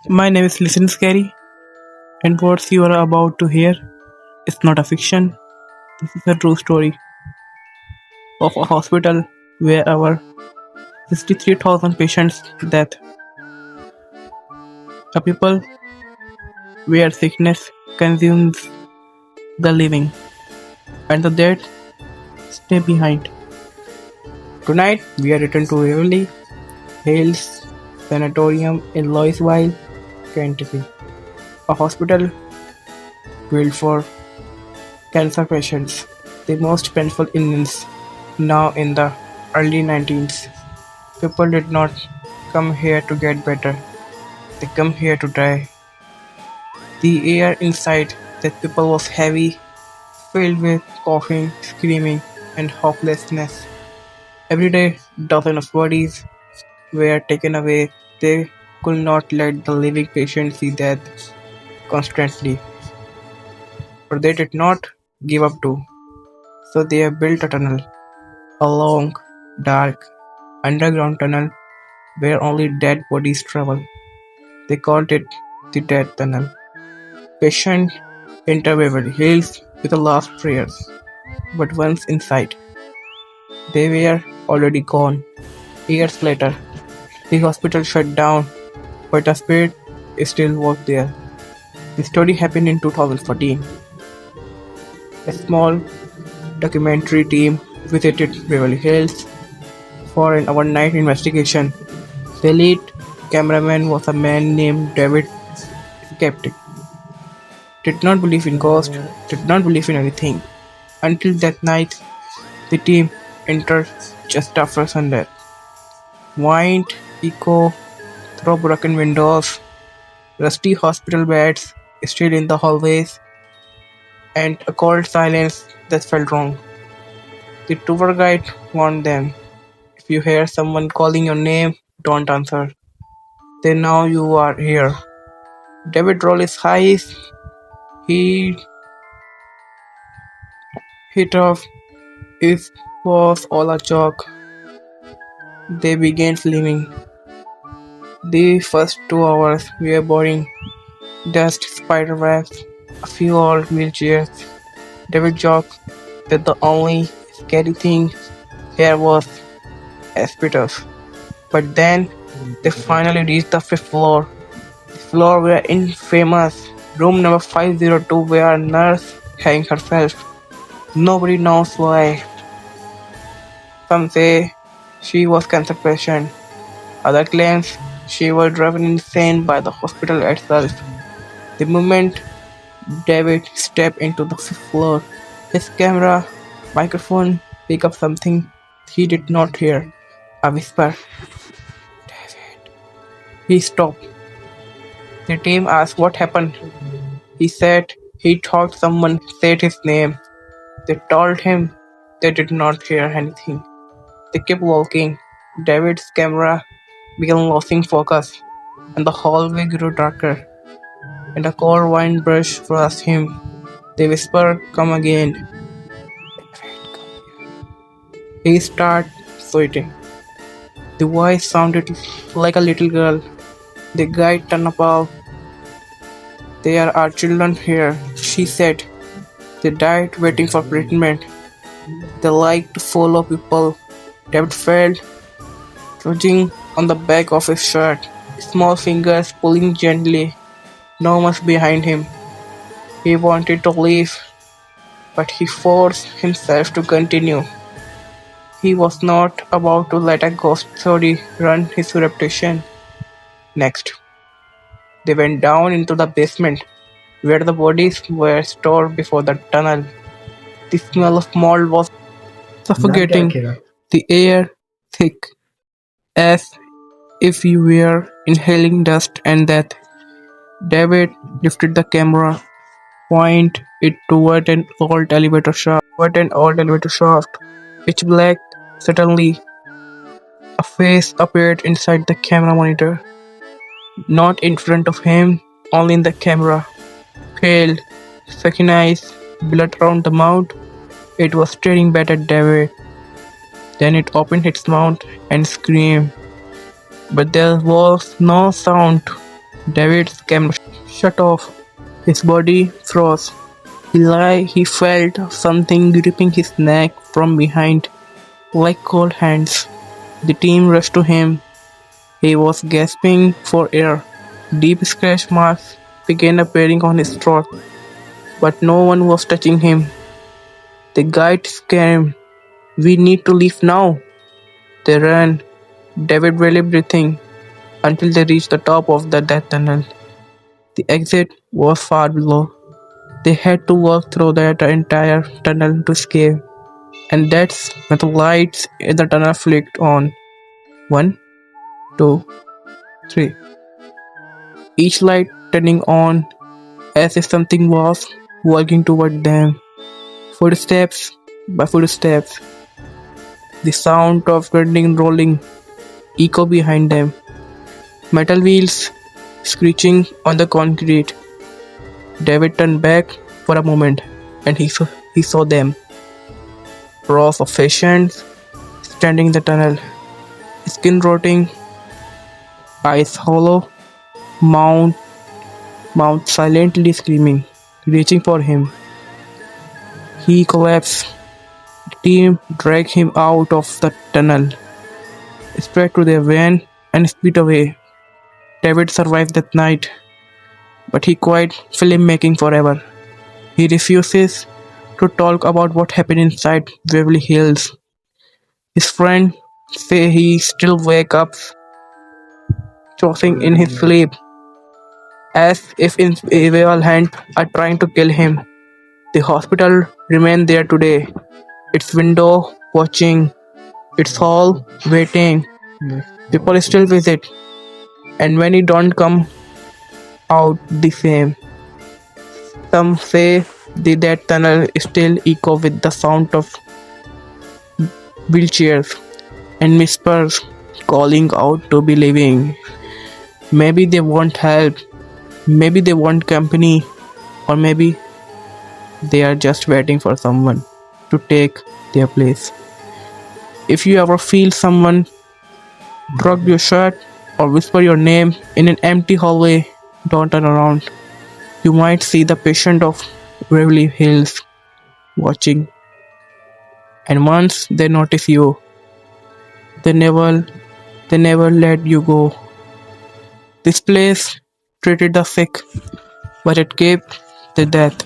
My name is Listen Scary, and what you are about to hear is not a fiction. This is a true story of a hospital where our 63,000 patients death, a people where sickness consumes the living, and the dead stay behind. Tonight, we are returned to Waverly Hills Sanatorium in Louisville, Kentucky, a hospital built for cancer patients, the most painful illness now in the early 19th. People did not come here to get better, they come here to die. The air inside that people was heavy, filled with coughing, screaming, and hopelessness. Every day, dozens of bodies were taken away. They could not let the living patient see death constantly, but they did not give up too. So they have built a tunnel, a long, dark, underground tunnel where only dead bodies travel. They called it the Death Tunnel. Patients enter Waverly Hills with the last prayers, but once inside, they were already gone. Years later, the hospital shut down, but the spirit still was there. The story happened in 2014. A small documentary team visited Waverly Hills for an overnight investigation. The lead cameraman was a man named David Skeptic. Did not believe in ghosts, did not believe in anything. Until that night, the team entered just after sunset. Wind, echo, through broken windows, rusty hospital beds still in the hallways, and a cold silence that felt wrong. The tour guide warned them, if you hear someone calling your name, don't answer. They know you are here. David rolled his eyes. He hit off. It was all a joke. They began filming. The first 2 hours were boring. Dust, spiderwebs, a few old wheelchairs. David joked that the only scary thing here was hospitals. But then they finally reached the fifth floor. The floor where infamous room number 502 where a nurse hanged herself. Nobody knows why. Some say she was cancer patient. Other claims she was driven insane by the hospital itself. The moment David stepped into the fifth floor, his camera, microphone picked up something he did not hear. A whisper. David. He stopped. The team asked what happened. He said he thought someone said his name. They told him they did not hear anything. They kept walking. David's camera began losing focus, and the hallway grew darker, and a cold wind brushed past him. They whispered, "Come again." He started sweating. The voice sounded like a little girl. The guide turned about. "There are children here," she said. They died waiting for treatment. They like to follow people. David felt trudging on the back of his shirt, small fingers pulling gently. No one was behind him. He wanted to leave, but he forced himself to continue. He was not about to let a ghost story ruin his reputation. Next, they went down into the basement, where the bodies were stored before the tunnel. The smell of mold was suffocating, the air thick, as if you were inhaling dust and death. David lifted the camera, pointed it toward an old elevator shaft. Pitch black. Suddenly, a face appeared inside the camera monitor. Not in front of him, only in the camera. Pale, sunken eyes, blood around the mouth. It was staring back at David. Then it opened its mouth and screamed. But there was no sound, David's camera shut off. His body froze. He felt something gripping his neck from behind, like cold hands. The team rushed to him. He was gasping for air. Deep scratch marks began appearing on his throat, but no one was touching him. The guide screamed, "We need to leave now!" They ran, David barely breathing, until they reached the top of the death tunnel. The exit was far below. They had to walk through that entire tunnel to escape, and that's when the lights in the tunnel flicked on. One, two, three. Each light turning on as if something was walking toward them. Footsteps by footsteps. The sound of grinding rolling echo behind them. Metal wheels screeching on the concrete. David turned back for a moment and he saw them. Rows of patients standing in the tunnel, skin rotting, eyes hollow, mouth, mouth silently screaming, reaching for him. He collapsed. The team dragged him out of the tunnel, spread to their van, and sped away. David survived that night, but he quit filmmaking forever. He refuses to talk about what happened inside Waverly Hills. His friends say he still wakes up tossing in his sleep, as if invisible hands are trying to kill him. The hospital remains there today, its window watching, its hall waiting. People still visit, and many don't come out the same. Some say the death tunnel still echo with the sound of wheelchairs and whispers calling out to be living. Maybe they want help, maybe they want company, or maybe they are just waiting for someone to take their place. If you ever feel someone tug your shirt or whisper your name in an empty hallway, don't turn around. You might see the patient of Waverly Hills watching, and once they notice you, they never they never let you go. This place treated the sick, but it kept the death.